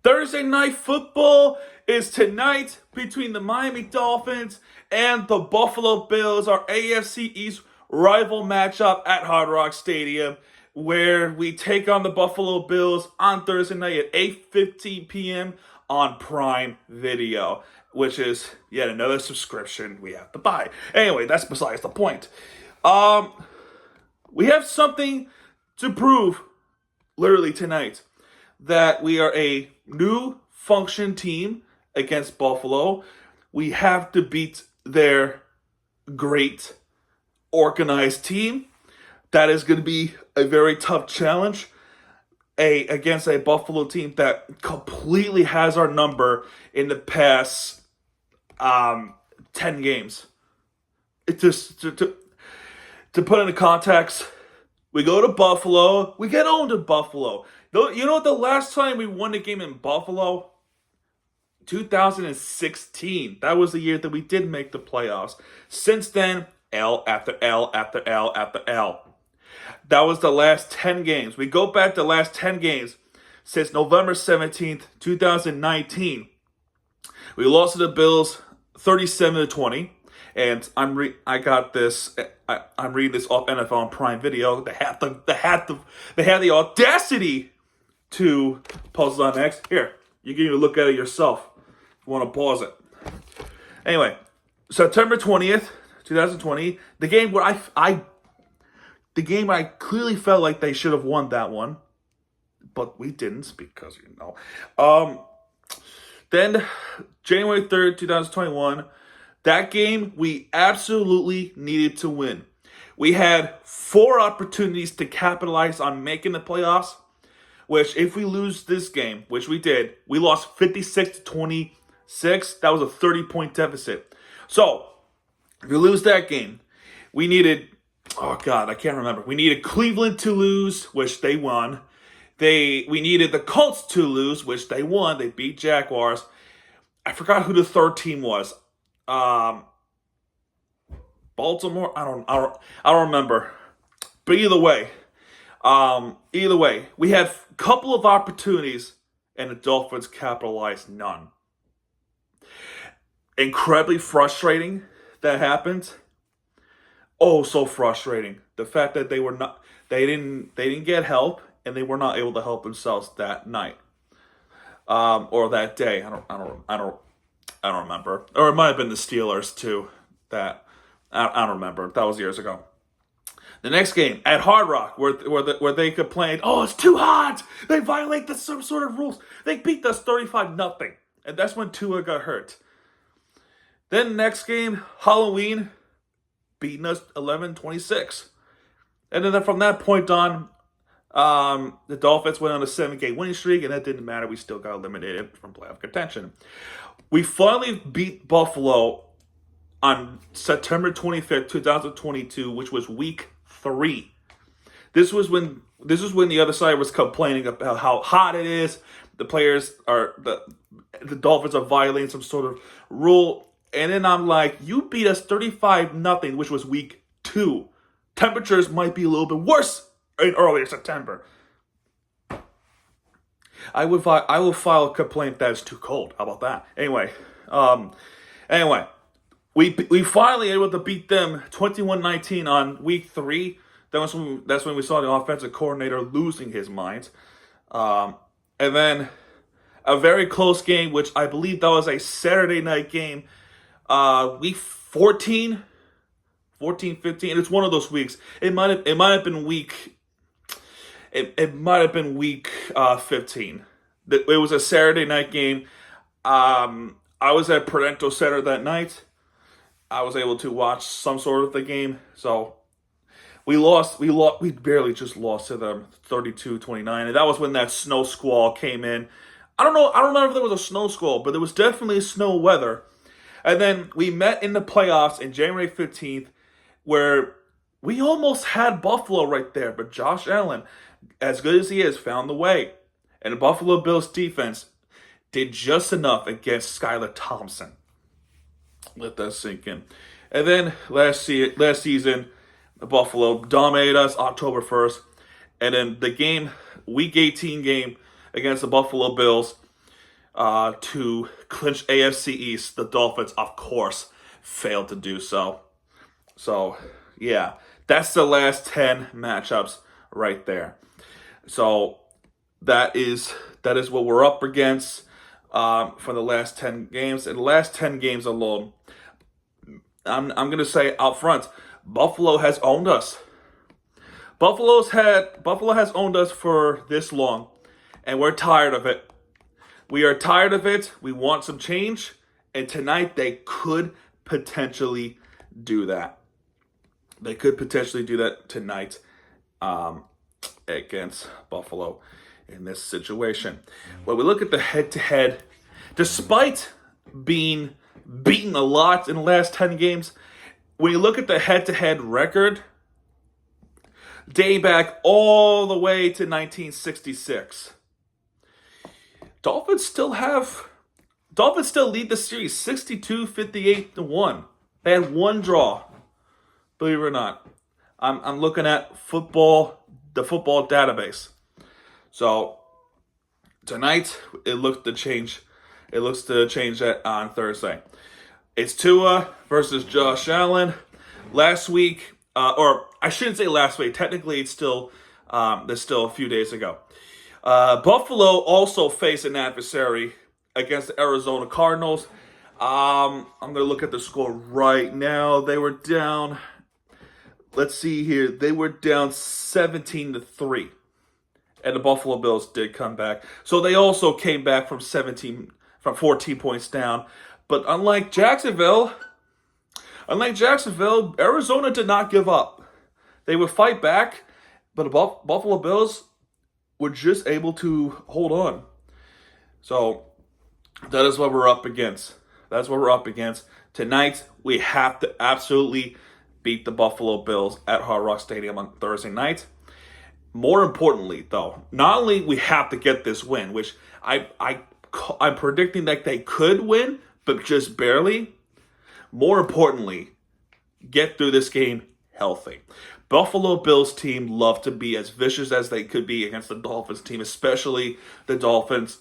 Thursday Night Football is tonight between the Miami Dolphins and the Buffalo Bills, our AFC East rival matchup at Hard Rock Stadium, where we take on the Buffalo Bills on Thursday night at 8:15 p.m. on Prime Video, which is yet another subscription we have to buy. Anyway, that's besides the point. We have something to prove literally tonight, that we are a new function team against Buffalo. We have to beat their great organized team. That is going to be a very tough challenge against a Buffalo team that completely has our number in the past 10 games. It just to put into context, we go to Buffalo, we get owned in Buffalo. You know what, the last time we won a game in Buffalo? 2016. That was the year that we did make the playoffs. Since then, L after L after L after L. That was the last 10 games. We go back the last 10 games since November 17th, 2019. We lost to the Bills 37-20. And I'm reading this off NFL on Prime Video. They had the audacity to pause it on X. Here, you can even look at it yourself if you want to pause it. Anyway, September 20th, 2020, the game where I clearly felt like they should have won that one, but we didn't because Then January 3rd, 2021. That game, we absolutely needed to win. We had 4 opportunities to capitalize on making the playoffs, which if we lose this game, which we did, we lost 56-26. That was a 30-point deficit. So, if we lose that game, we needed, I can't remember. We needed Cleveland to lose, which they won. We needed the Colts to lose, which they won. They beat Jaguars. I forgot who the third team was. Baltimore. I don't remember. But either way, we had a couple of opportunities, and the Dolphins capitalized none. Incredibly frustrating that happened. Oh, so frustrating. The fact that they didn't get help, and they were not able to help themselves that night, or that day. I don't remember. Or it might have been the Steelers, too. I don't remember. That was years ago. The next game, at Hard Rock, where they complained, oh, it's too hot! They violate some sort of rules. They beat us 35-0. And that's when Tua got hurt. Then next game, Halloween, beating us 11-26. And then from that point on, the Dolphins went on a 7-game winning streak, and that didn't matter. We still got eliminated from playoff contention. We finally beat Buffalo on September 25th, 2022, which was week 3. This was when the other side was complaining about how hot it is. The Dolphins are violating some sort of rule. And then I'm like, you beat us 35-0, which was week 2. Temperatures might be a little bit worse in earlier September. I will file a complaint that it's too cold. How about that? Anyway, we finally able to beat them 21-19 on week 3. That's when we saw the offensive coordinator losing his mind. And then a very close game, which I believe that was a Saturday night game. Week 14, 15. It's one of those weeks. It might have been week. It might have been week 15. It was a Saturday night game. I was at Prudential Center that night. I was able to watch some sort of the game. So we lost. We barely just lost to them 32-29. And that was when that snow squall came in. I don't remember if there was a snow squall, but there was definitely snow weather. And then we met in the playoffs in January 15th, where we almost had Buffalo right there. But Josh Allen, as good as he is, found the way. And the Buffalo Bills defense did just enough against Skylar Thompson. Let that sink in. And then last season, Buffalo dominated us October 1st. And then the game, week 18 game against the Buffalo Bills, to clinch AFC East. The Dolphins, of course, failed to do so. So, yeah, that's the last 10 matchups right there. So that is what we're up against for the last 10 games. In the last 10 games alone, I'm going to say out front, Buffalo has owned us. Buffalo has owned us for this long, and we're tired of it. We are tired of it. We want some change, and tonight they could potentially do that. They could potentially do that tonight against Buffalo in this situation. When we look at the head-to-head, despite being beaten a lot in the last 10 games, when you look at the head-to-head record, dating back all the way to 1966, Dolphins still lead the series 62-58-1. They had one draw, believe it or not. I'm looking at the football database. So tonight it looks to change that on Thursday. It's Tua versus Josh Allen. Last week, or I shouldn't say last week. Technically, it's still a few days ago. Buffalo also faced an adversary against the Arizona Cardinals. I'm going to look at the score right now. They were down. Let's see here. They were down 17-3. And the Buffalo Bills did come back. So they also came back from 14 points down. But unlike Jacksonville, Arizona did not give up. They would fight back, but the Buffalo Bills were just able to hold on. So that is what we're up against. That's what we're up against. Tonight, we have to absolutely beat the Buffalo Bills at Hard Rock Stadium on Thursday night. More importantly, though, not only we have to get this win, which I'm predicting that they could win, but just barely. More importantly, get through this game healthy. Buffalo Bills team love to be as vicious as they could be against the Dolphins team, especially the Dolphins.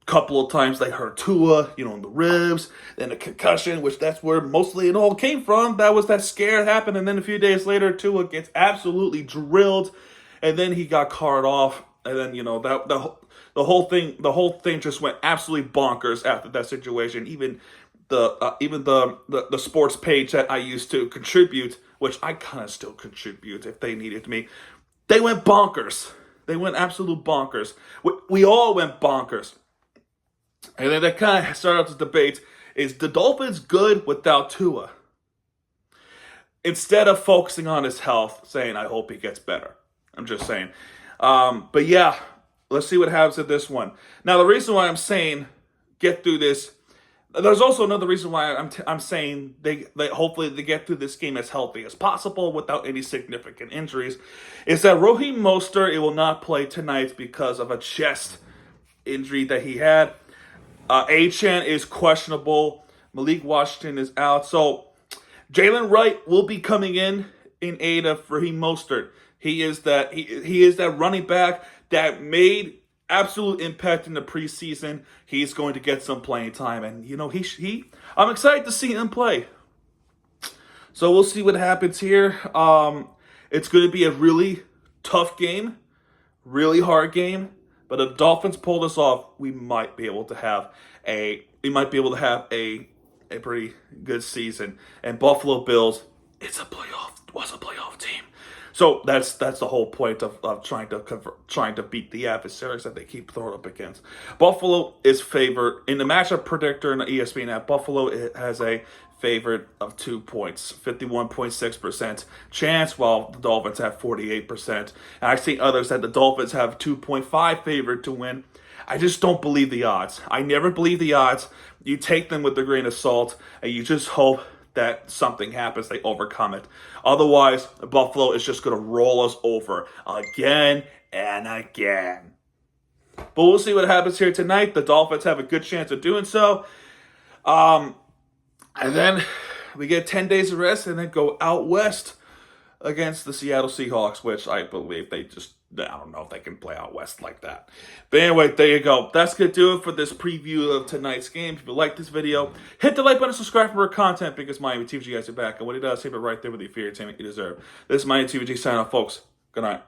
Couple of times they hurt Tua, in the ribs, then a concussion, which that's where mostly it all came from. That was that scare happened, and then a few days later, Tua gets absolutely drilled, and then he got carted off, and then the whole thing just went absolutely bonkers after that situation. Even the sports page that I used to contribute, which I kind of still contribute if they needed me, they went bonkers. They went absolute bonkers. We all went bonkers. And then that kind of started out the debate, is the Dolphins good without Tua? Instead of focusing on his health, saying, I hope he gets better. I'm just saying. But yeah, let's see what happens at this one. Now, the reason why I'm saying get through this, there's also another reason why I'm saying they hopefully they get through this game as healthy as possible without any significant injuries, is that Raheem Mostert will not play tonight because of a chest injury that he had. Achane is questionable. Malik Washington is out. So Jalen Wright will be coming in aid of Raheem Mostert. He is that running back that made absolute impact in the preseason. He's going to get some playing time, and I'm excited to see him play. So we'll see what happens here. It's going to be a really tough game, really hard game. But if Dolphins pull this off, we might be able to have a pretty good season. And Buffalo Bills, was a playoff team. So that's the whole point of trying to beat the adversaries that they keep throwing up against. Buffalo is favored in the matchup predictor in the ESPN app. Buffalo has a favorite of 2 points, 51.6% chance, while the Dolphins have 48%. And I've seen others that the Dolphins have 2.5 favorite to win. I just don't believe the odds. I never believe the odds. You take them with a grain of salt, and you just hope that something happens, they overcome it. Otherwise, Buffalo is just going to roll us over again and again. But we'll see what happens here tonight. The Dolphins have a good chance of doing so. And then we get 10 days of rest and then go out west against the Seattle Seahawks, which I believe they just I don't know if they can play out west like that. But anyway, there you go. That's going to do it for this preview of tonight's game. If you like this video, hit the like button and subscribe for more content because Miami TVG guys are back. And when it does, hit it right there with the entertainment you deserve. This is Miami TVG signing off, folks. Good night.